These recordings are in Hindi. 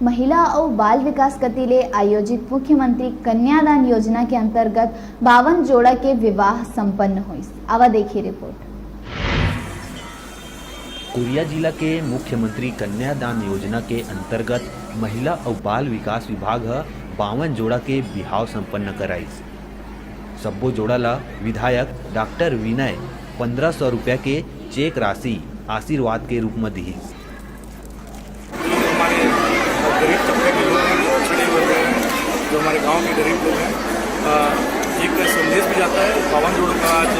महिला और बाल विकास गति ले आयोजित मुख्यमंत्री कन्यादान योजना के अंतर्गत 52 जोड़ा के विवाह संपन्न हुई। आवा देखिए रिपोर्ट। कोरिया जिला के मुख्यमंत्री कन्यादान योजना के अंतर्गत महिला और बाल विकास विभाग 52 जोड़ा के बिहाव संपन्न कराइस। सब्बो जोड़ा ला विधायक डॉक्टर विनय 1500 रुपया के चेक राशि आशीर्वाद के रूप में दी। गरीब तबके के लोग हैं, पिछड़े हुए हैं, जो हमारे गांव के गरीब लोग हैं, एक संदेश भी जाता है। 52 जोड़ों का आज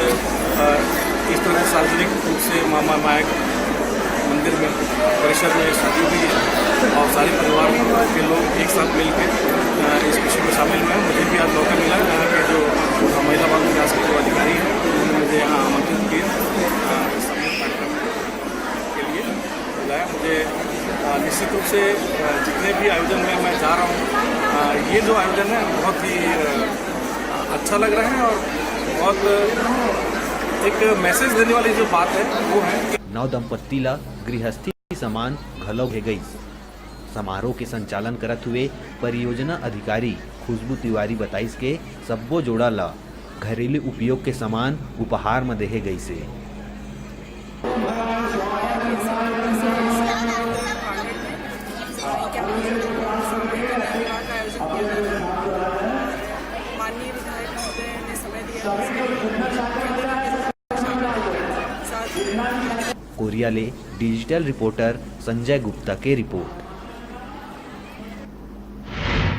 इस तरह सार्वजनिक रूप से मामा माया मंदिर में परिसर में शादी हुई है और सारे परिवार के लोग एक साथ मिलकर इस खुशी में शामिल हुए हैं। मुझे भी आज मौका मिला, यहाँ के जो महिला बाल विकास के जो अधिकारी हैं उन्होंने मुझे यहाँ आमंत्रित किए इस कार्यक्रम के लिए बुलाया। मुझे निश्चित रूप से जितने भी आयोजन में मैं जा रहा हूँ, ये जो आयोजन है बहुत ही अच्छा लग रहा है और बहुत एक मैसेज देने वाली जो बात है वो है कि नव दंपत्ति ला गृहस्थी समान घलो भे गई। समारोह के संचालन करत हुए परियोजना अधिकारी खुशबू तिवारी बताइस के सब्बो जोड़ा ला घरेलू उपयोग के सामान उपहार में देहे गई से। माननीय विधायक महोदय ने समय दिया। कोरिया ले डिजिटल रिपोर्टर संजय गुप्ता के रिपोर्ट।